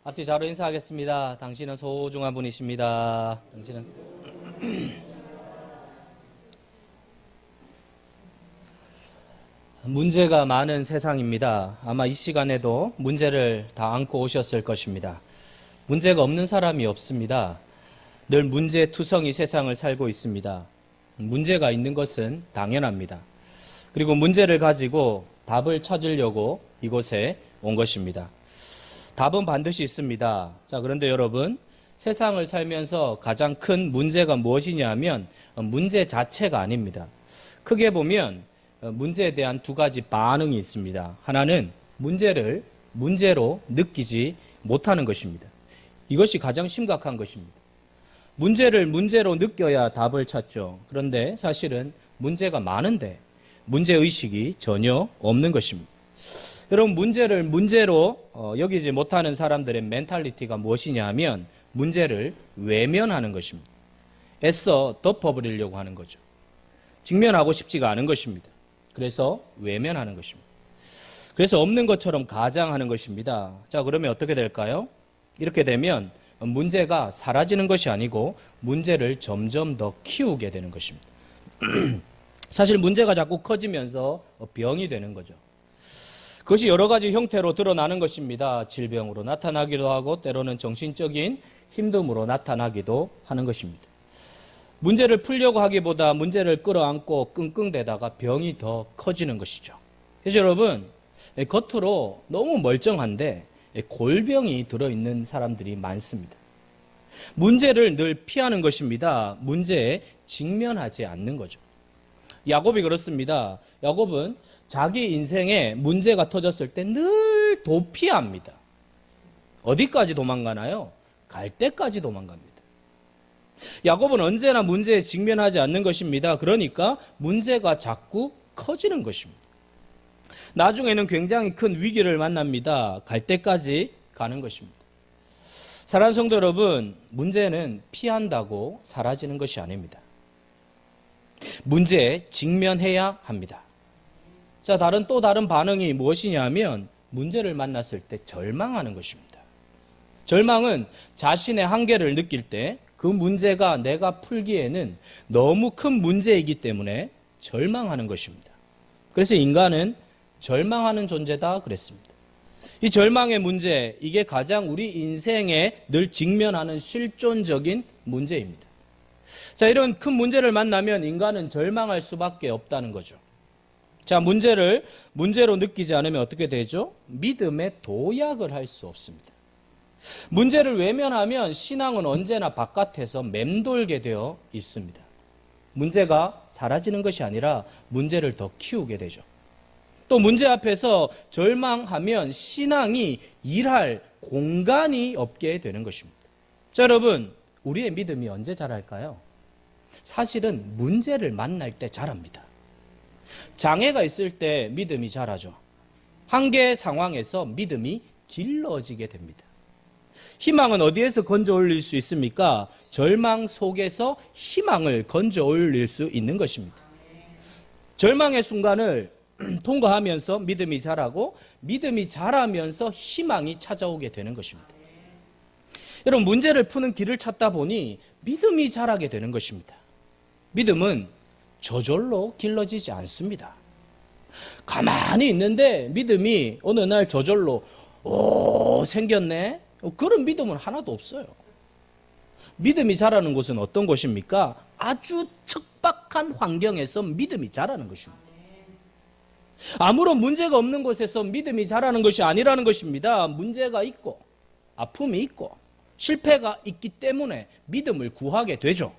앞뒤 자로 인사하겠습니다. 당신은 소중한 분이십니다. 당신은 문제가 많은 세상입니다. 아마 이 시간에도 문제를 다 안고 오셨을 것입니다. 문제가 없는 사람이 없습니다. 늘 문제투성이 세상을 살고 있습니다. 문제가 있는 것은 당연합니다. 그리고 문제를 가지고 답을 찾으려고 이곳에 온 것입니다. 답은 반드시 있습니다. 자, 그런데 여러분, 세상을 살면서 가장 큰 문제가 무엇이냐 하면 문제 자체가 아닙니다. 크게 보면 문제에 대한 두 가지 반응이 있습니다. 하나는 문제를 문제로 느끼지 못하는 것입니다. 이것이 가장 심각한 것입니다. 문제를 문제로 느껴야 답을 찾죠. 그런데 사실은 문제가 많은데 문제의식이 전혀 없는 것입니다. 여러분, 문제를 문제로 여기지 못하는 사람들의 멘탈리티가 무엇이냐 하면 문제를 외면하는 것입니다. 애써 덮어버리려고 하는 거죠. 직면하고 싶지가 않은 것입니다. 그래서 외면하는 것입니다. 그래서 없는 것처럼 가장하는 것입니다. 자, 그러면 어떻게 될까요? 이렇게 되면 문제가 사라지는 것이 아니고 문제를 점점 더 키우게 되는 것입니다. 사실 문제가 자꾸 커지면서 병이 되는 거죠. 그것이 여러 가지 형태로 드러나는 것입니다. 질병으로 나타나기도 하고 때로는 정신적인 힘듦으로 나타나기도 하는 것입니다. 문제를 풀려고 하기보다 문제를 끌어안고 끙끙대다가 병이 더 커지는 것이죠. 그래서 여러분, 겉으로 너무 멀쩡한데 골병이 들어있는 사람들이 많습니다. 문제를 늘 피하는 것입니다. 문제에 직면하지 않는 거죠. 야곱이 그렇습니다. 야곱은 자기 인생에 문제가 터졌을 때 늘 도피합니다. 어디까지 도망가나요? 갈 때까지 도망갑니다. 야곱은 언제나 문제에 직면하지 않는 것입니다. 그러니까 문제가 자꾸 커지는 것입니다. 나중에는 굉장히 큰 위기를 만납니다. 갈 때까지 가는 것입니다. 사랑하는 성도 여러분, 문제는 피한다고 사라지는 것이 아닙니다. 문제에 직면해야 합니다. 자, 또 다른 반응이 무엇이냐 하면 문제를 만났을 때 절망하는 것입니다. 절망은 자신의 한계를 느낄 때 그 문제가 내가 풀기에는 너무 큰 문제이기 때문에 절망하는 것입니다. 그래서 인간은 절망하는 존재다 그랬습니다. 이 절망의 문제, 이게 가장 우리 인생에 늘 직면하는 실존적인 문제입니다. 자, 이런 큰 문제를 만나면 인간은 절망할 수밖에 없다는 거죠. 자, 문제를 문제로 느끼지 않으면 어떻게 되죠? 믿음의 도약을 할 수 없습니다. 문제를 외면하면 신앙은 언제나 바깥에서 맴돌게 되어 있습니다. 문제가 사라지는 것이 아니라 문제를 더 키우게 되죠. 또 문제 앞에서 절망하면 신앙이 일할 공간이 없게 되는 것입니다. 자, 여러분, 우리의 믿음이 언제 자랄까요? 사실은 문제를 만날 때 자랍니다. 장애가 있을 때 믿음이 자라죠. 한계 상황에서 믿음이 길러지게 됩니다. 희망은 어디에서 건져 올릴 수 있습니까? 절망 속에서 희망을 건져 올릴 수 있는 것입니다. 절망의 순간을 통과하면서 믿음이 자라고 믿음이 자라면서 희망이 찾아오게 되는 것입니다. 여러분, 문제를 푸는 길을 찾다 보니 믿음이 자라게 되는 것입니다. 믿음은 저절로 길러지지 않습니다. 가만히 있는데 믿음이 어느 날 저절로 생겼네? 그런 믿음은 하나도 없어요. 믿음이 자라는 곳은 어떤 곳입니까? 아주 척박한 환경에서 믿음이 자라는 것입니다. 아무런 문제가 없는 곳에서 믿음이 자라는 것이 아니라는 것입니다. 문제가 있고 아픔이 있고 실패가 있기 때문에 믿음을 구하게 되죠.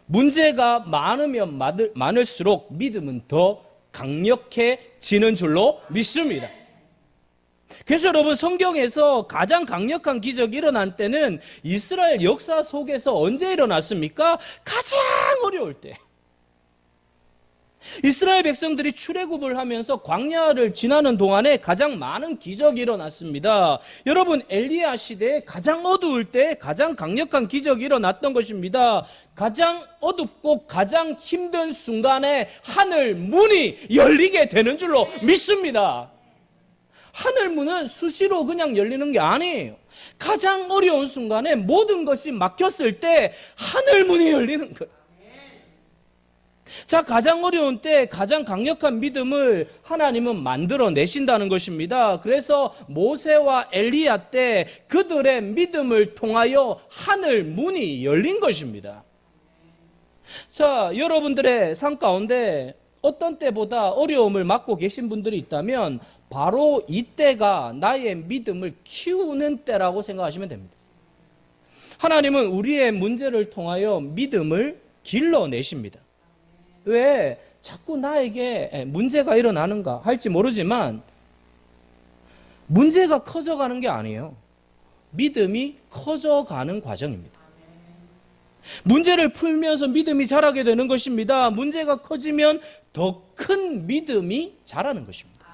문제가 많으면 많을수록 믿음은 더 강력해지는 줄로 믿습니다. 그래서 여러분, 성경에서 가장 강력한 기적이 일어난 때는 이스라엘 역사 속에서 언제 일어났습니까? 가장 어려울 때. 이스라엘 백성들이 출애굽을 하면서 광야를 지나는 동안에 가장 많은 기적이 일어났습니다. 여러분, 엘리야 시대에 가장 어두울 때 가장 강력한 기적이 일어났던 것입니다. 가장 어둡고 가장 힘든 순간에 하늘 문이 열리게 되는 줄로 믿습니다. 하늘문은 수시로 그냥 열리는 게 아니에요. 가장 어려운 순간에 모든 것이 막혔을 때 하늘문이 열리는 거예요. 자, 가장 어려운 때 가장 강력한 믿음을 하나님은 만들어내신다는 것입니다. 그래서 모세와 엘리야 때 그들의 믿음을 통하여 하늘 문이 열린 것입니다. 자, 여러분들의 삶 가운데 어떤 때보다 어려움을 맞고 계신 분들이 있다면 바로 이때가 나의 믿음을 키우는 때라고 생각하시면 됩니다. 하나님은 우리의 문제를 통하여 믿음을 길러내십니다. 왜 자꾸 나에게 문제가 일어나는가 할지 모르지만 문제가 커져가는 게 아니에요. 믿음이 커져가는 과정입니다. 문제를 풀면서 믿음이 자라게 되는 것입니다. 문제가 커지면 더 큰 믿음이 자라는 것입니다.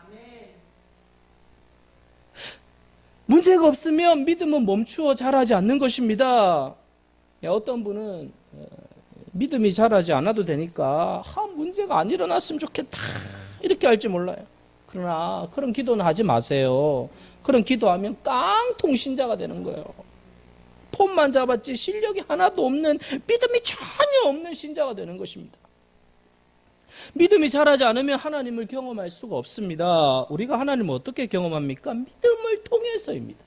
문제가 없으면 믿음은 멈추어 자라지 않는 것입니다. 어떤 분은 믿음이 자라지 않아도 되니까 문제가 안 일어났으면 좋겠다 이렇게 할지 몰라요. 그러나 그런 기도는 하지 마세요. 그런 기도하면 깡통 신자가 되는 거예요. 폰만 잡았지 실력이 하나도 없는, 믿음이 전혀 없는 신자가 되는 것입니다. 믿음이 자라지 않으면 하나님을 경험할 수가 없습니다. 우리가 하나님을 어떻게 경험합니까? 믿음을 통해서입니다.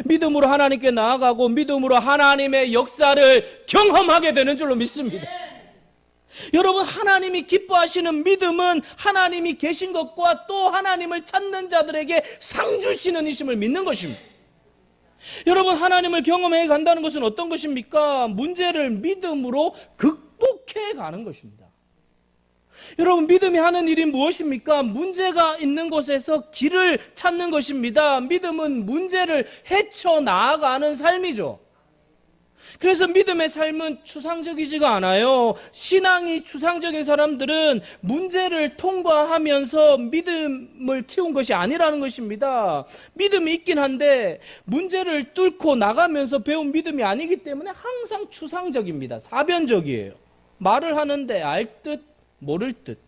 믿음으로 하나님께 나아가고 믿음으로 하나님의 역사를 경험하게 되는 줄로 믿습니다. 여러분, 하나님이 기뻐하시는 믿음은 하나님이 계신 것과 또 하나님을 찾는 자들에게 상 주시는 이심을 믿는 것입니다. 여러분, 하나님을 경험해 간다는 것은 어떤 것입니까? 문제를 믿음으로 극복해 가는 것입니다. 여러분, 믿음이 하는 일이 무엇입니까? 문제가 있는 곳에서 길을 찾는 것입니다. 믿음은 문제를 헤쳐나가는 삶이죠. 그래서 믿음의 삶은 추상적이지가 않아요. 신앙이 추상적인 사람들은 문제를 통과하면서 믿음을 키운 것이 아니라는 것입니다. 믿음이 있긴 한데 문제를 뚫고 나가면서 배운 믿음이 아니기 때문에 항상 추상적입니다. 사변적이에요. 말을 하는데 알 듯 모를 듯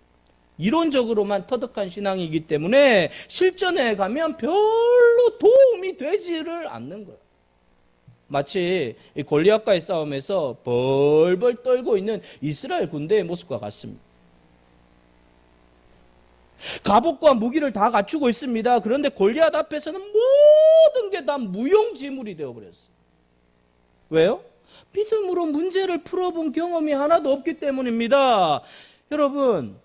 이론적으로만 터득한 신앙이기 때문에 실전에 가면 별로 도움이 되지를 않는 거예요. 마치 골리앗과의 싸움에서 벌벌 떨고 있는 이스라엘 군대의 모습과 같습니다. 갑옷과 무기를 다 갖추고 있습니다. 그런데 골리앗 앞에서는 모든 게 다 무용지물이 되어버렸어요. 왜요? 믿음으로 문제를 풀어본 경험이 하나도 없기 때문입니다. 여러분,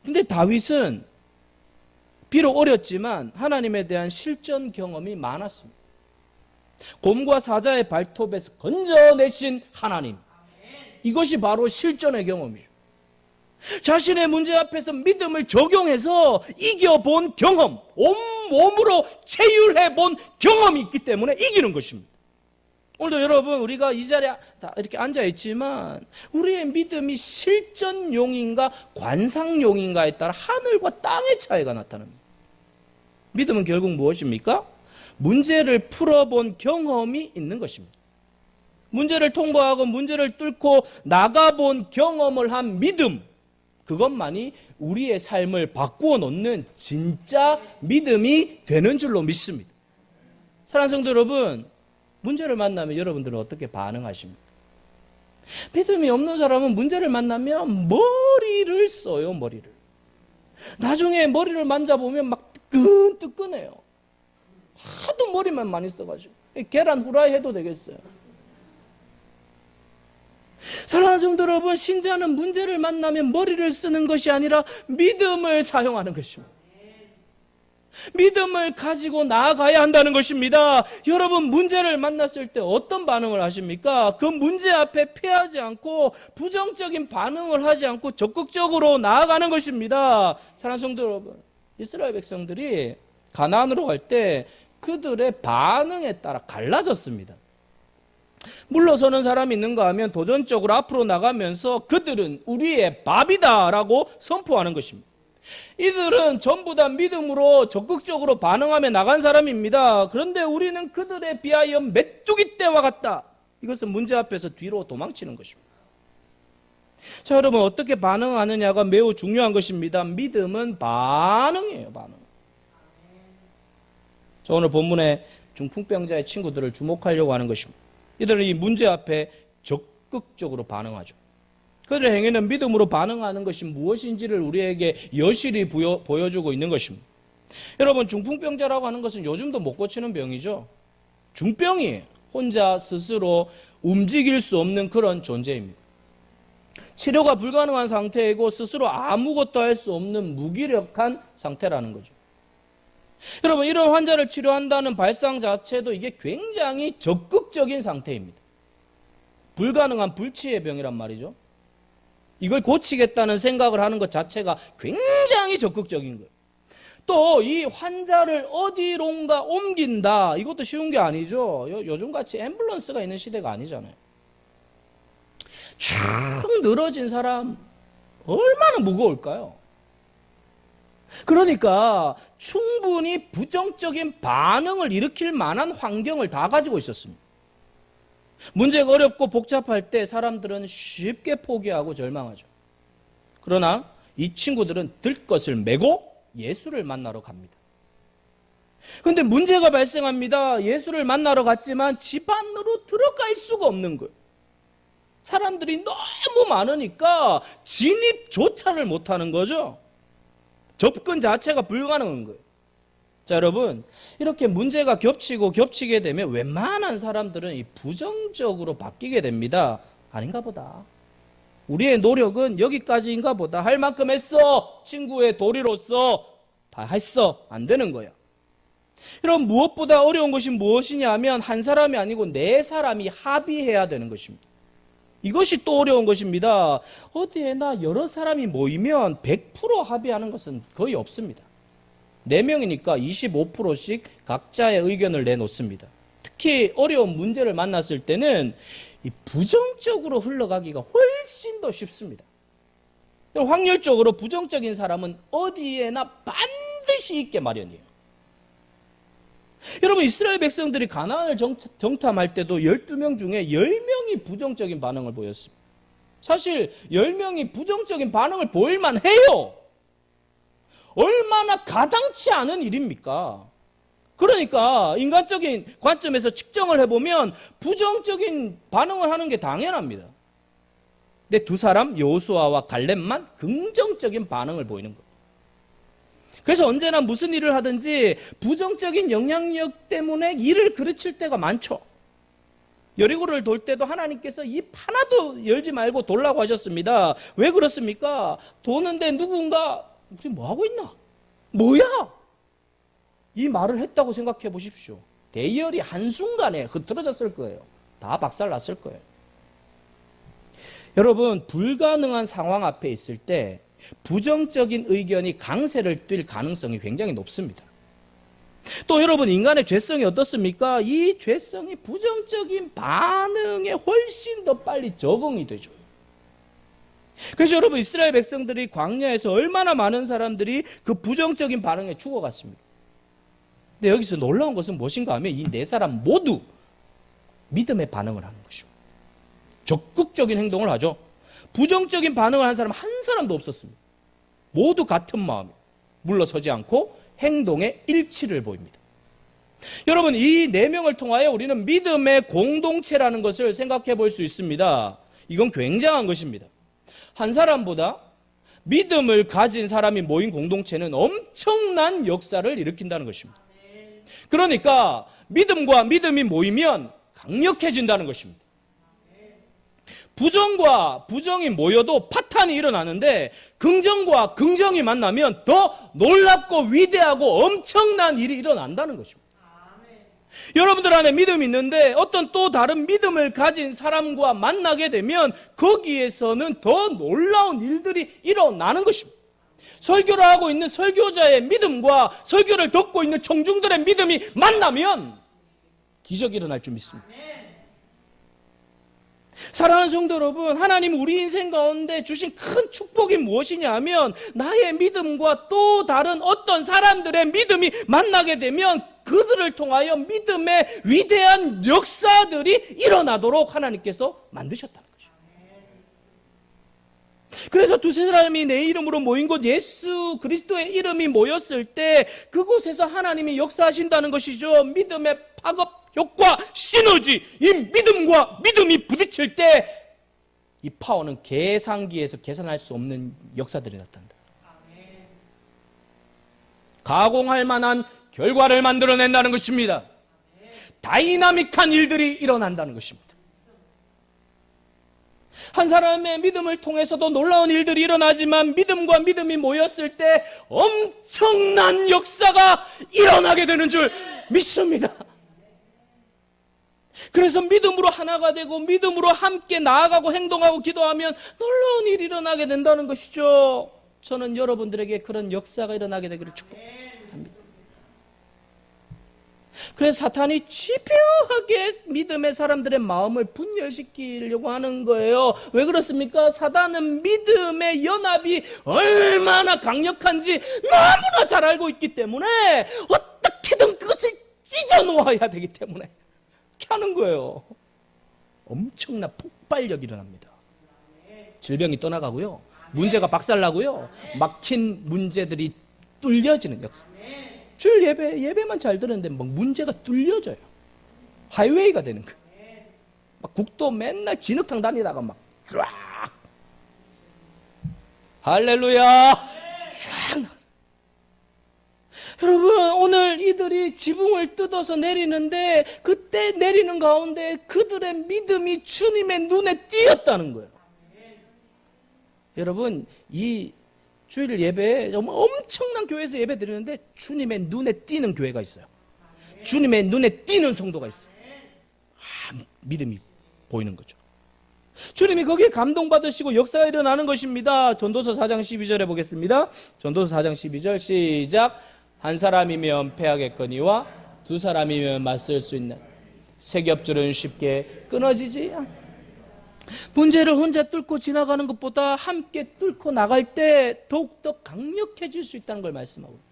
근데 다윗은 비록 어렸지만 하나님에 대한 실전 경험이 많았습니다. 곰과 사자의 발톱에서 건져내신 하나님, 이것이 바로 실전의 경험이죠. 자신의 문제 앞에서 믿음을 적용해서 이겨본 경험, 온몸으로 체휼해본 경험이 있기 때문에 이기는 것입니다. 오늘도 여러분, 우리가 이 자리에 다 이렇게 앉아있지만 우리의 믿음이 실전용인가 관상용인가에 따라 하늘과 땅의 차이가 나타납니다. 믿음은 결국 무엇입니까? 문제를 풀어본 경험이 있는 것입니다. 문제를 통과하고 문제를 뚫고 나가본 경험을 한 믿음, 그것만이 우리의 삶을 바꾸어 놓는 진짜 믿음이 되는 줄로 믿습니다. 사랑하는 성도 여러분, 문제를 만나면 여러분들은 어떻게 반응하십니까? 믿음이 없는 사람은 문제를 만나면 머리를 써요. 머리를. 나중에 머리를 만져보면 막 뜨끈뜨끈해요. 하도 머리만 많이 써가지고 계란 후라이 해도 되겠어요. 사랑하는 성도 여러분, 신자는 문제를 만나면 머리를 쓰는 것이 아니라 믿음을 사용하는 것입니다. 믿음을 가지고 나아가야 한다는 것입니다. 여러분, 문제를 만났을 때 어떤 반응을 하십니까? 그 문제 앞에 피하지 않고 부정적인 반응을 하지 않고 적극적으로 나아가는 것입니다. 사랑하는 성도 여러분, 이스라엘 백성들이 가나안으로 갈 때 그들의 반응에 따라 갈라졌습니다. 물러서는 사람이 있는가 하면 도전적으로 앞으로 나가면서 그들은 우리의 밥이다라고 선포하는 것입니다. 이들은 전부 다 믿음으로 적극적으로 반응하며 나간 사람입니다. 그런데 우리는 그들에 비하여 메뚜기 떼와 같다. 이것은 문제 앞에서 뒤로 도망치는 것입니다. 자, 여러분, 어떻게 반응하느냐가 매우 중요한 것입니다. 믿음은 반응이에요. 반응. 자, 오늘 본문에 중풍병자의 친구들을 주목하려고 하는 것입니다. 이들은 이 문제 앞에 적극적으로 반응하죠. 그들의 행위는 믿음으로 반응하는 것이 무엇인지를 우리에게 여실히 보여주고 있는 것입니다. 여러분, 중풍병자라고 하는 것은 요즘도 못 고치는 병이죠. 중병이에요. 혼자 스스로 움직일 수 없는 그런 존재입니다. 치료가 불가능한 상태이고 스스로 아무것도 할 수 없는 무기력한 상태라는 거죠. 여러분, 이런 환자를 치료한다는 발상 자체도 이게 굉장히 적극적인 상태입니다. 불가능한 불치의 병이란 말이죠. 이걸 고치겠다는 생각을 하는 것 자체가 굉장히 적극적인 거예요. 또 이 환자를 어디론가 옮긴다, 이것도 쉬운 게 아니죠. 요즘같이 앰뷸런스가 있는 시대가 아니잖아요. 쭉 늘어진 사람 얼마나 무거울까요? 그러니까 충분히 부정적인 반응을 일으킬 만한 환경을 다 가지고 있었습니다. 문제가 어렵고 복잡할 때 사람들은 쉽게 포기하고 절망하죠. 그러나 이 친구들은 들 것을 메고 예수를 만나러 갑니다. 그런데 문제가 발생합니다. 예수를 만나러 갔지만 집 안으로 들어갈 수가 없는 거예요. 사람들이 너무 많으니까 진입조차를 못하는 거죠. 접근 자체가 불가능한 거예요. 자, 여러분, 이렇게 문제가 겹치고 겹치게 되면 웬만한 사람들은 이 부정적으로 바뀌게 됩니다. 아닌가 보다. 우리의 노력은 여기까지인가 보다. 할 만큼 했어. 친구의 도리로서 다 했어. 안 되는 거야. 여러분, 무엇보다 어려운 것이 무엇이냐 하면 한 사람이 아니고 네 사람이 합의해야 되는 것입니다. 이것이 또 어려운 것입니다. 어디에나 여러 사람이 모이면 100% 합의하는 것은 거의 없습니다. 4명이니까 25%씩 각자의 의견을 내놓습니다. 특히 어려운 문제를 만났을 때는 이 부정적으로 흘러가기가 훨씬 더 쉽습니다. 확률적으로 부정적인 사람은 어디에나 반드시 있게 마련이에요. 여러분, 이스라엘 백성들이 가나안을 정탐할 때도 12명 중에 10명이 부정적인 반응을 보였습니다. 사실 10명이 부정적인 반응을 보일만 해요. 얼마나 가당치 않은 일입니까? 그러니까 인간적인 관점에서 측정을 해보면 부정적인 반응을 하는 게 당연합니다. 근데 두 사람, 여호수아와 갈렙만 긍정적인 반응을 보이는 거예요. 그래서 언제나 무슨 일을 하든지 부정적인 영향력 때문에 일을 그르칠 때가 많죠. 여리고를 돌 때도 하나님께서 입 하나도 열지 말고 돌라고 하셨습니다. 왜 그렇습니까? 도는데 누군가 우리 뭐 하고 있나? 뭐야? 이 말을 했다고 생각해 보십시오. 대열이 한순간에 흐트러졌을 거예요. 다 박살났을 거예요. 여러분, 불가능한 상황 앞에 있을 때 부정적인 의견이 강세를 띨 가능성이 굉장히 높습니다. 또 여러분, 인간의 죄성이 어떻습니까? 이 죄성이 부정적인 반응에 훨씬 더 빨리 적응이 되죠. 그래서 여러분, 이스라엘 백성들이 광야에서 얼마나 많은 사람들이 그 부정적인 반응에 죽어갔습니다. 근데 여기서 놀라운 것은 무엇인가 하면 이 네 사람 모두 믿음의 반응을 하는 것이죠. 적극적인 행동을 하죠. 부정적인 반응을 한 사람 한 사람도 없었습니다. 모두 같은 마음에 물러서지 않고 행동의 일치를 보입니다. 여러분, 이 네 명을 통하여 우리는 믿음의 공동체라는 것을 생각해 볼 수 있습니다. 이건 굉장한 것입니다. 한 사람보다 믿음을 가진 사람이 모인 공동체는 엄청난 역사를 일으킨다는 것입니다. 그러니까 믿음과 믿음이 모이면 강력해진다는 것입니다. 부정과 부정이 모여도 파탄이 일어나는데 긍정과 긍정이 만나면 더 놀랍고 위대하고 엄청난 일이 일어난다는 것입니다. 여러분들 안에 믿음이 있는데 어떤 또 다른 믿음을 가진 사람과 만나게 되면 거기에서는 더 놀라운 일들이 일어나는 것입니다. 설교를 하고 있는 설교자의 믿음과 설교를 듣고 있는 청중들의 믿음이 만나면 기적이 일어날 줄 믿습니다. 사랑하는 성도 여러분, 하나님 우리 인생 가운데 주신 큰 축복이 무엇이냐 하면 나의 믿음과 또 다른 어떤 사람들의 믿음이 만나게 되면 그들을 통하여 믿음의 위대한 역사들이 일어나도록 하나님께서 만드셨다는 거죠. 그래서 두세 사람이 내 이름으로 모인 곳, 예수 그리스도의 이름이 모였을 때 그곳에서 하나님이 역사하신다는 것이죠. 믿음의 파급 효과, 시너지, 이 믿음과 믿음이 부딪힐 때 이 파워는 계산기에서 계산할 수 없는 역사들이 나타난다. 가공할 만한 결과를 만들어낸다는 것입니다. 다이나믹한 일들이 일어난다는 것입니다. 한 사람의 믿음을 통해서도 놀라운 일들이 일어나지만 믿음과 믿음이 모였을 때 엄청난 역사가 일어나게 되는 줄 믿습니다. 그래서 믿음으로 하나가 되고 믿음으로 함께 나아가고 행동하고 기도하면 놀라운 일이 일어나게 된다는 것이죠. 저는 여러분들에게 그런 역사가 일어나게 되기를 축복합니다. 그래서 사탄이 집요하게 믿음의 사람들의 마음을 분열시키려고 하는 거예요. 왜 그렇습니까? 사탄은 믿음의 연합이 얼마나 강력한지 너무나 잘 알고 있기 때문에 어떻게든 그것을 찢어놓아야 되기 때문에 그렇게 하는 거예요. 엄청난 폭발력이 일어납니다. 질병이 떠나가고요, 문제가 박살나고요, 막힌 문제들이 뚫려지는 역사. 주일 예배만 잘 들었는데 막 문제가 뚫려져요. 하이웨이가 되는 거예요. 막 국도 맨날 진흙탕 다니다가 막 쫙, 할렐루야, 쫙. 여러분, 오늘 이들이 지붕을 뜯어서 내리는데 그때 내리는 가운데 그들의 믿음이 주님의 눈에 띄었다는 거예요. 여러분, 이 주일 예배에 정말 엄청난 교회에서 예배 드리는데 주님의 눈에 띄는 교회가 있어요. 주님의 눈에 띄는 성도가 있어요. 믿음이 보이는 거죠. 주님이 거기에 감동받으시고 역사가 일어나는 것입니다. 전도서 4장 12절에 보겠습니다. 전도서 4장 12절 시작. 한 사람이면 패하겠거니와 두 사람이면 맞설 수 있는 세 겹줄은 쉽게 끊어지지 않다. 문제를 혼자 뚫고 지나가는 것보다 함께 뚫고 나갈 때 더욱더 강력해질 수 있다는 걸 말씀하고 있습니다.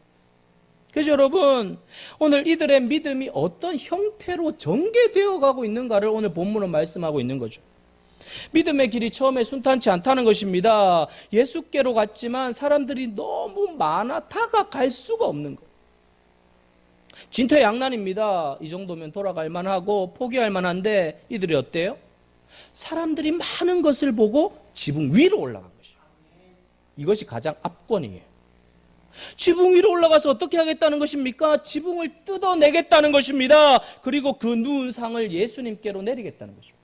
그래서 여러분, 오늘 이들의 믿음이 어떤 형태로 전개되어 가고 있는가를 오늘 본문은 말씀하고 있는 거죠. 믿음의 길이 처음에 순탄치 않다는 것입니다. 예수께로 갔지만 사람들이 너무 많아 다가갈 수가 없는 거예요. 진퇴양난입니다. 이 정도면 돌아갈 만하고 포기할 만한데 이들이 어때요? 사람들이 많은 것을 보고 지붕 위로 올라간 것이에요. 이것이 가장 압권이에요. 지붕 위로 올라가서 어떻게 하겠다는 것입니까? 지붕을 뜯어내겠다는 것입니다. 그리고 그 누운 상을 예수님께로 내리겠다는 것입니다.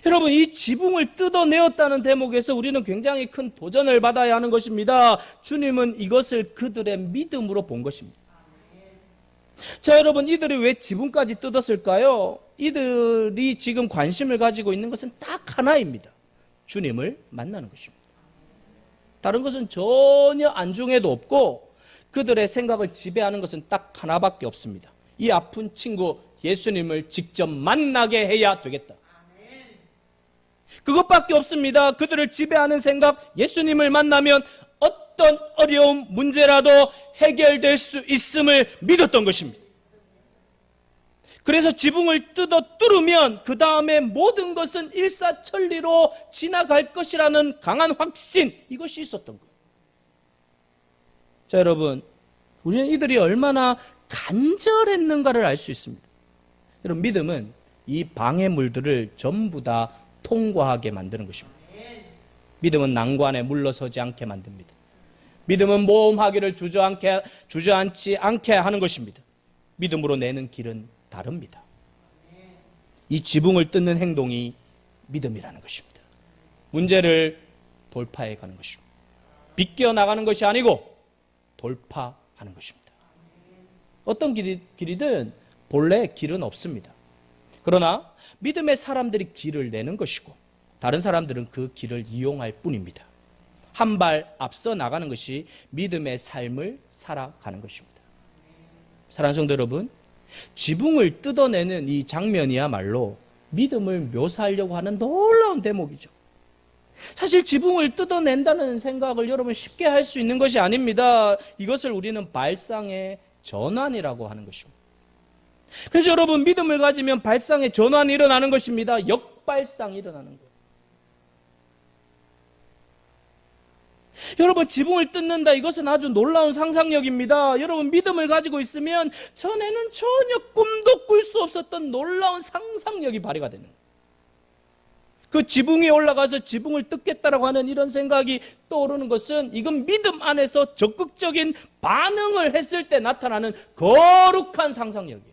여러분, 이 지붕을 뜯어내었다는 대목에서 우리는 굉장히 큰 도전을 받아야 하는 것입니다. 주님은 이것을 그들의 믿음으로 본 것입니다. 자, 여러분, 이들이 왜 지붕까지 뜯었을까요? 이들이 지금 관심을 가지고 있는 것은 딱 하나입니다. 주님을 만나는 것입니다. 다른 것은 전혀 안중에도 없고 그들의 생각을 지배하는 것은 딱 하나밖에 없습니다. 이 아픈 친구 예수님을 직접 만나게 해야 되겠다. 그것밖에 없습니다. 그들을 지배하는 생각, 예수님을 만나면 어떤 어려운 문제라도 해결될 수 있음을 믿었던 것입니다. 그래서 지붕을 뜯어 뚫으면 그 다음에 모든 것은 일사천리로 지나갈 것이라는 강한 확신, 이것이 있었던 거예요. 자, 여러분, 우리는 이들이 얼마나 간절했는가를 알 수 있습니다. 여러분, 믿음은 이 방해물들을 전부 다 통과하게 만드는 것입니다. 믿음은 난관에 물러서지 않게 만듭니다. 믿음은 모험하기를 주저앉지 않게 하는 것입니다. 믿음으로 내는 길은 다릅니다. 이 지붕을 뜯는 행동이 믿음이라는 것입니다. 문제를 돌파해 가는 것입니다. 비껴 나가는 것이 아니고 돌파하는 것입니다. 어떤 길이든 본래 길은 없습니다. 그러나 믿음의 사람들이 길을 내는 것이고 다른 사람들은 그 길을 이용할 뿐입니다. 한 발 앞서 나가는 것이 믿음의 삶을 살아가는 것입니다. 사랑하는 성도 여러분, 지붕을 뜯어내는 이 장면이야말로 믿음을 묘사하려고 하는 놀라운 대목이죠. 사실 지붕을 뜯어낸다는 생각을 여러분 쉽게 할 수 있는 것이 아닙니다. 이것을 우리는 발상의 전환이라고 하는 것입니다. 그래서 여러분, 믿음을 가지면 발상의 전환이 일어나는 것입니다. 역발상이 일어나는 거예요. 여러분, 지붕을 뜯는다, 이것은 아주 놀라운 상상력입니다. 여러분, 믿음을 가지고 있으면 전에는 전혀 꿈도 꿀 수 없었던 놀라운 상상력이 발휘가 되는 거예요. 그 지붕에 올라가서 지붕을 뜯겠다라고 하는 이런 생각이 떠오르는 것은, 이건 믿음 안에서 적극적인 반응을 했을 때 나타나는 거룩한 상상력이에요.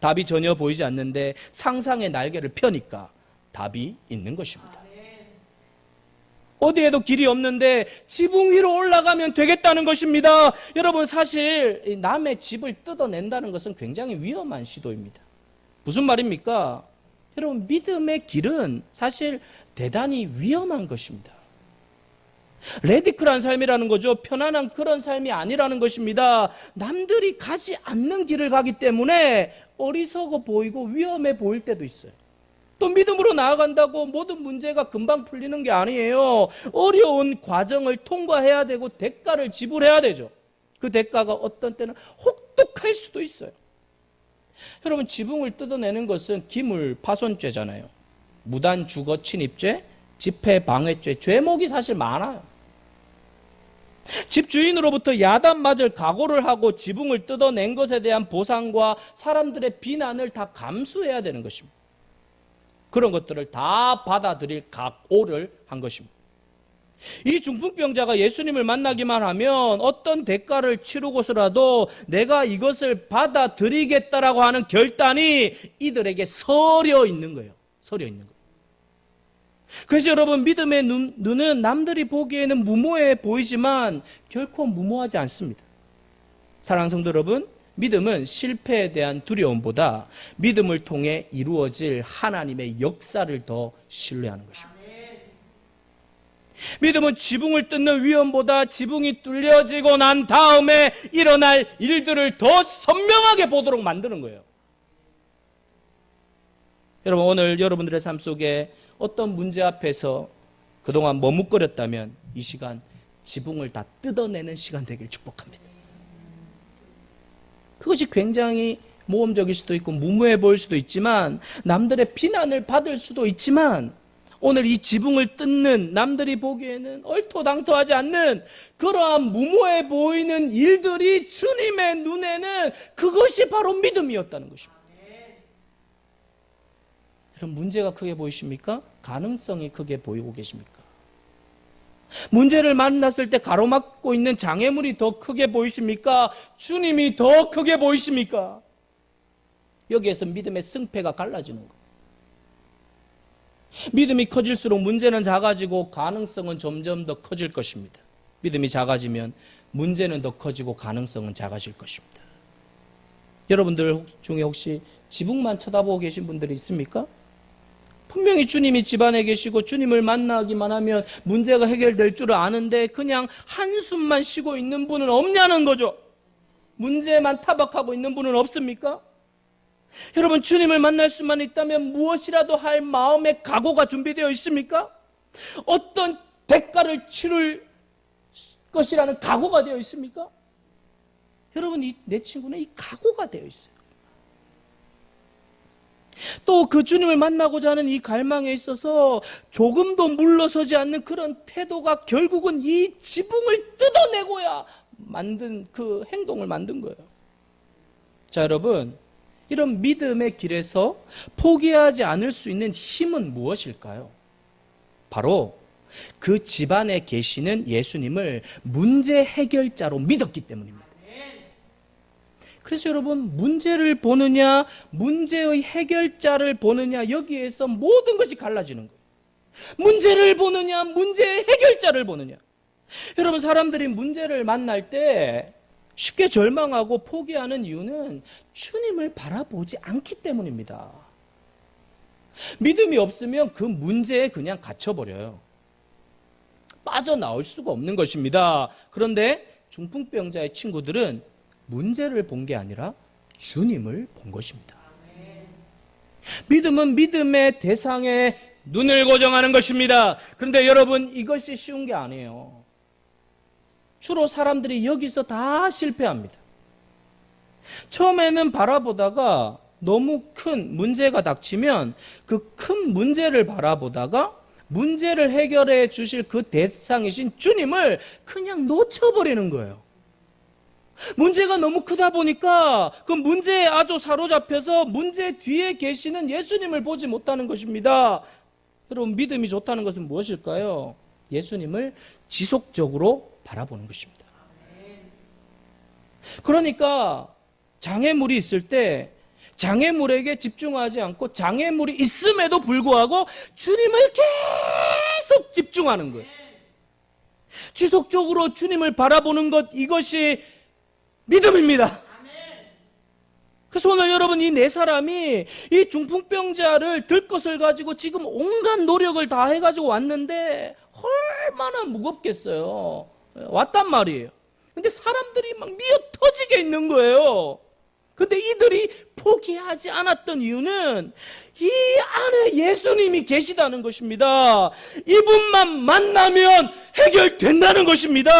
답이 전혀 보이지 않는데 상상의 날개를 펴니까 답이 있는 것입니다. 어디에도 길이 없는데 지붕 위로 올라가면 되겠다는 것입니다. 여러분, 사실 남의 집을 뜯어낸다는 것은 굉장히 위험한 시도입니다. 무슨 말입니까? 여러분, 믿음의 길은 사실 대단히 위험한 것입니다. 레디컬한 삶이라는 거죠. 편안한 그런 삶이 아니라는 것입니다. 남들이 가지 않는 길을 가기 때문에 어리석어 보이고 위험해 보일 때도 있어요. 또 믿음으로 나아간다고 모든 문제가 금방 풀리는 게 아니에요. 어려운 과정을 통과해야 되고 대가를 지불해야 되죠. 그 대가가 어떤 때는 혹독할 수도 있어요. 여러분, 지붕을 뜯어내는 것은 기물 파손죄잖아요. 무단 주거 침입죄, 집회방해죄, 죄목이 사실 많아요. 집주인으로부터 야단 맞을 각오를 하고 지붕을 뜯어낸 것에 대한 보상과 사람들의 비난을 다 감수해야 되는 것입니다. 그런 것들을 다 받아들일 각오를 한 것입니다. 이 중풍병자가 예수님을 만나기만 하면 어떤 대가를 치르고서라도 내가 이것을 받아들이겠다라고 하는 결단이 이들에게 서려 있는 거예요. 서려 있는 거예요. 그래서 여러분, 믿음의 눈은 남들이 보기에는 무모해 보이지만 결코 무모하지 않습니다. 사랑하는 성도 여러분, 믿음은 실패에 대한 두려움보다 믿음을 통해 이루어질 하나님의 역사를 더 신뢰하는 것입니다. 믿음은 지붕을 뜯는 위험보다 지붕이 뚫려지고 난 다음에 일어날 일들을 더 선명하게 보도록 만드는 거예요. 여러분, 오늘 여러분들의 삶 속에 어떤 문제 앞에서 그동안 머뭇거렸다면 이 시간 지붕을 다 뜯어내는 시간 되길 축복합니다. 그것이 굉장히 모험적일 수도 있고 무모해 보일 수도 있지만, 남들의 비난을 받을 수도 있지만, 오늘 이 지붕을 뜯는, 남들이 보기에는 얼토당토하지 않는 그러한 무모해 보이는 일들이 주님의 눈에는 그것이 바로 믿음이었다는 것입니다. 여러분, 문제가 크게 보이십니까? 가능성이 크게 보이고 계십니까? 문제를 만났을 때 가로막고 있는 장애물이 더 크게 보이십니까? 주님이 더 크게 보이십니까? 여기에서 믿음의 승패가 갈라지는 거예요. 믿음이 커질수록 문제는 작아지고 가능성은 점점 더 커질 것입니다. 믿음이 작아지면 문제는 더 커지고 가능성은 작아질 것입니다. 여러분들 중에 혹시 지붕만 쳐다보고 계신 분들이 있습니까? 분명히 주님이 집안에 계시고 주님을 만나기만 하면 문제가 해결될 줄 아는데 그냥 한숨만 쉬고 있는 분은 없냐는 거죠. 문제만 타박하고 있는 분은 없습니까? 여러분, 주님을 만날 수만 있다면 무엇이라도 할 마음의 각오가 준비되어 있습니까? 어떤 대가를 치를 것이라는 각오가 되어 있습니까? 여러분, 내 친구는 이 각오가 되어 있어요. 또 그 주님을 만나고자 하는 이 갈망에 있어서 조금도 물러서지 않는 그런 태도가 결국은 이 지붕을 뜯어내고야 만든 그 행동을 만든 거예요. 자, 여러분, 이런 믿음의 길에서 포기하지 않을 수 있는 힘은 무엇일까요? 바로 그 집안에 계시는 예수님을 문제 해결자로 믿었기 때문입니다. 그래서 여러분, 문제를 보느냐 문제의 해결자를 보느냐, 여기에서 모든 것이 갈라지는 거예요. 문제를 보느냐 문제의 해결자를 보느냐. 여러분, 사람들이 문제를 만날 때 쉽게 절망하고 포기하는 이유는 주님을 바라보지 않기 때문입니다. 믿음이 없으면 그 문제에 그냥 갇혀버려요. 빠져나올 수가 없는 것입니다. 그런데 중풍병자의 친구들은 문제를 본 게 아니라 주님을 본 것입니다. 믿음은 믿음의 대상에 눈을 고정하는 것입니다. 그런데 여러분, 이것이 쉬운 게 아니에요. 주로 사람들이 여기서 다 실패합니다. 처음에는 바라보다가 너무 큰 문제가 닥치면 그 큰 문제를 바라보다가 문제를 해결해 주실 그 대상이신 주님을 그냥 놓쳐버리는 거예요. 문제가 너무 크다 보니까 그 문제에 아주 사로잡혀서 문제 뒤에 계시는 예수님을 보지 못하는 것입니다. 여러분, 믿음이 좋다는 것은 무엇일까요? 예수님을 지속적으로 바라보는 것입니다. 그러니까 장애물이 있을 때 장애물에게 집중하지 않고 장애물이 있음에도 불구하고 주님을 계속 집중하는 거예요. 지속적으로 주님을 바라보는 것, 이것이 믿음입니다. 그래서 오늘 여러분, 이 네 사람이 이 중풍병자를 들 것을 가지고 지금 온갖 노력을 다 해가지고 왔는데 얼마나 무겁겠어요. 왔단 말이에요. 근데 사람들이 막 미어 터지게 있는 거예요. 근데 이들이 포기하지 않았던 이유는 이 안에 예수님이 계시다는 것입니다. 이분만 만나면 해결된다는 것입니다.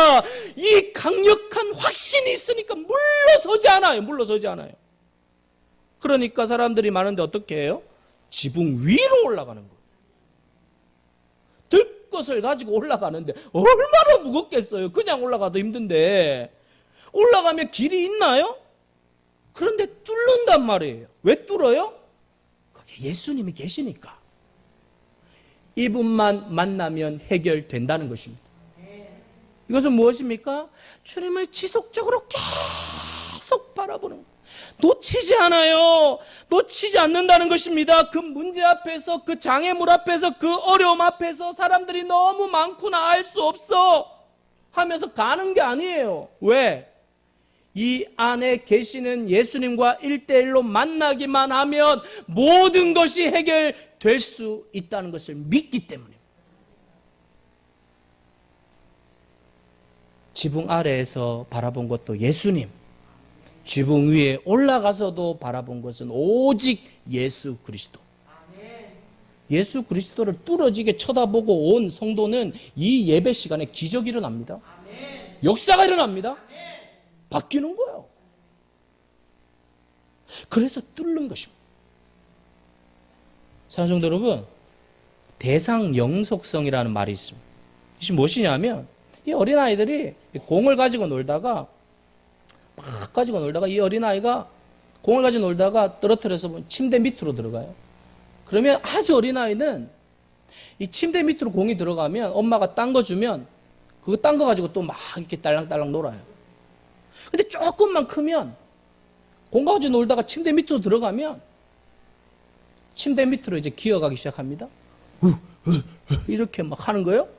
이 강력한 확신이 있으니까 물러서지 않아요. 그러니까 사람들이 많은데 어떻게 해요? 지붕 위로 올라가는 거예요. 들 것을 가지고 올라가는데 얼마나 무겁겠어요. 그냥 올라가도 힘든데 올라가면 길이 있나요? 그런데 뚫는단 말이에요. 왜 뚫어요? 거기 예수님이 계시니까. 이분만 만나면 해결된다는 것입니다. 이것은 무엇입니까? 주님을 지속적으로 계속 바라보는 거예요. 놓치지 않아요. 놓치지 않는다는 것입니다. 그 문제 앞에서, 그 장애물 앞에서, 그 어려움 앞에서 사람들이 너무 많구나, 알 수 없어 하면서 가는 게 아니에요. 왜? 이 안에 계시는 예수님과 1대1로 만나기만 하면 모든 것이 해결될 수 있다는 것을 믿기 때문입니다. 지붕 아래에서 바라본 것도 예수님, 지붕 위에 올라가서도 바라본 것은 오직 예수 그리스도. 예수 그리스도를 뚫어지게 쳐다보고 온 성도는 이 예배 시간에 기적이 일어납니다. 역사가 일어납니다. 바뀌는 거예요. 그래서 뚫는 것입니다. 사랑하는 성도 여러분, 대상 영속성이라는 말이 있습니다. 이것이 무엇이냐면, 이 어린아이들이 공을 가지고 놀다가 이 어린아이가 공을 가지고 놀다가 떨어뜨려서 침대 밑으로 들어가요. 그러면 아주 어린아이는 이 침대 밑으로 공이 들어가면 엄마가 딴 거 주면 그거 딴 거 가지고 또 막 이렇게 딸랑딸랑 놀아요. 근데 조금만 크면 공 가지고 놀다가 침대 밑으로 들어가면 침대 밑으로 이제 기어가기 시작합니다. 이렇게 막 하는 거예요.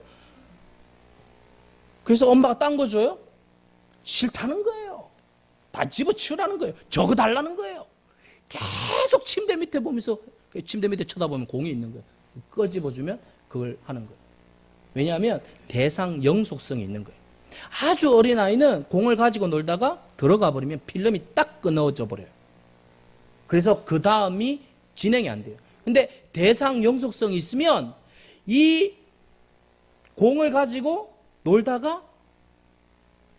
그래서 엄마가 딴 거 줘요? 싫다는 거예요. 다 집어치우라는 거예요. 저거 달라는 거예요. 계속 침대 밑에 보면서, 침대 밑에 쳐다보면 공이 있는 거예요. 꺼집어주면 그걸 하는 거예요. 왜냐하면 대상 영속성이 있는 거예요. 아주 어린 아이는 공을 가지고 놀다가 들어가 버리면 필름이 딱 끊어져 버려요. 그래서 그 다음이 진행이 안 돼요. 근데 대상 영속성이 있으면 이 공을 가지고 놀다가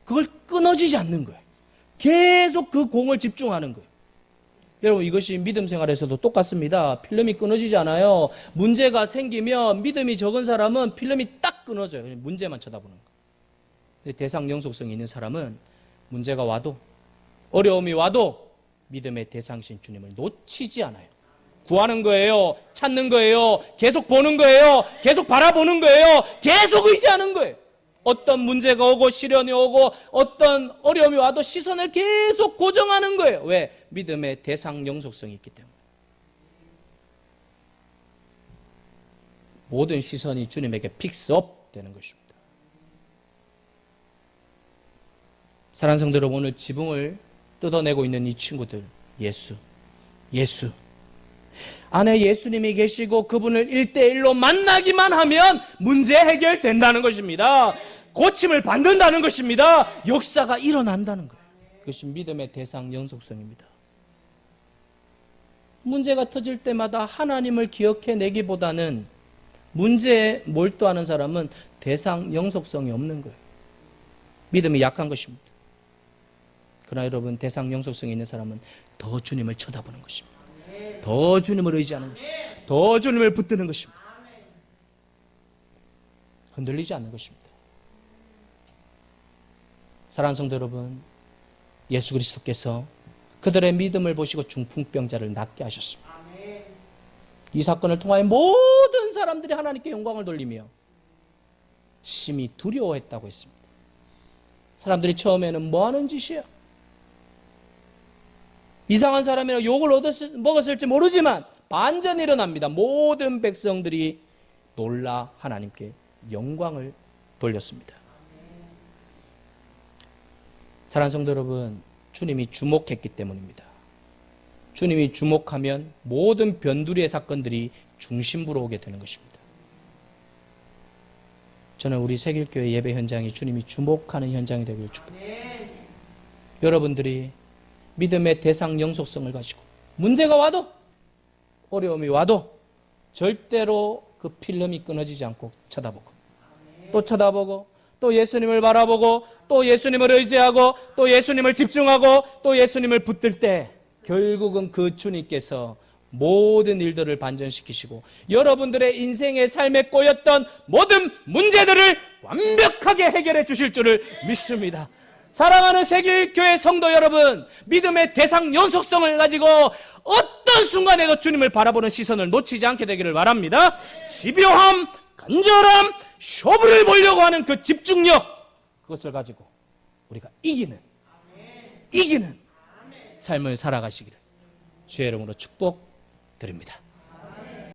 그걸 끊어지지 않는 거예요. 계속 그 공을 집중하는 거예요. 여러분, 이것이 믿음 생활에서도 똑같습니다. 필름이 끊어지지 않아요. 문제가 생기면 믿음이 적은 사람은 필름이 딱 끊어져요. 문제만 쳐다보는 거예요. 대상 영속성이 있는 사람은 문제가 와도, 어려움이 와도 믿음의 대상이신 주님을 놓치지 않아요. 구하는 거예요. 찾는 거예요. 계속 보는 거예요. 계속 바라보는 거예요. 계속 의지하는 거예요. 어떤 문제가 오고 시련이 오고 어떤 어려움이 와도 시선을 계속 고정하는 거예요. 왜? 믿음의 대상 영속성이 있기 때문에. 모든 시선이 주님에게 픽스업 되는 것입니다. 사랑하는 성도 여러분, 오늘 지붕을 뜯어내고 있는 이 친구들, 예수 안에 예수님이 계시고 그분을 1대1로 만나기만 하면 문제 해결된다는 것입니다. 고침을 받는다는 것입니다. 역사가 일어난다는 거예요. 그것이 믿음의 대상 영속성입니다. 문제가 터질 때마다 하나님을 기억해내기보다는 문제에 몰두하는 사람은 대상 영속성이 없는 거예요. 믿음이 약한 것입니다. 그러나 여러분, 대상 영속성이 있는 사람은 더 주님을 쳐다보는 것입니다. 더 주님을 의지하는 것입니다. 더 주님을 붙드는 것입니다. 흔들리지 않는 것입니다. 사랑하는 성도 여러분, 예수 그리스도께서 그들의 믿음을 보시고 중풍병자를 낫게 하셨습니다. 이 사건을 통하여 모든 사람들이 하나님께 영광을 돌리며 심히 두려워했다고 했습니다. 사람들이 처음에는 뭐 하는 짓이야? 이상한 사람이라 욕을 먹었을지 모르지만 반전이 일어납니다. 모든 백성들이 놀라 하나님께 영광을 돌렸습니다. 사랑하는 성도 여러분, 주님이 주목했기 때문입니다. 주님이 주목하면 모든 변두리의 사건들이 중심부로 오게 되는 것입니다. 저는 우리 새길교회 예배 현장이 주님이 주목하는 현장이 되기를 축복합니다. 여러분들이 믿음의 대상 영속성을 가지고 문제가 와도 어려움이 와도 절대로 그 필름이 끊어지지 않고 쳐다보고 또 쳐다보고 또 예수님을 바라보고 또 예수님을 의지하고 또 예수님을 집중하고 또 예수님을 붙들 때 결국은 그 주님께서 모든 일들을 반전시키시고 여러분들의 인생의 삶에 꼬였던 모든 문제들을 완벽하게 해결해 주실 줄을 믿습니다. 사랑하는 새길교회 성도 여러분, 믿음의 대상 연속성을 가지고 어떤 순간에도 주님을 바라보는 시선을 놓치지 않게 되기를 바랍니다. 집요함, 간절함, 쇼부를 보려고 하는 그 집중력, 그것을 가지고 우리가 이기는 삶을 살아가시기를 주의 이름으로 축복드립니다.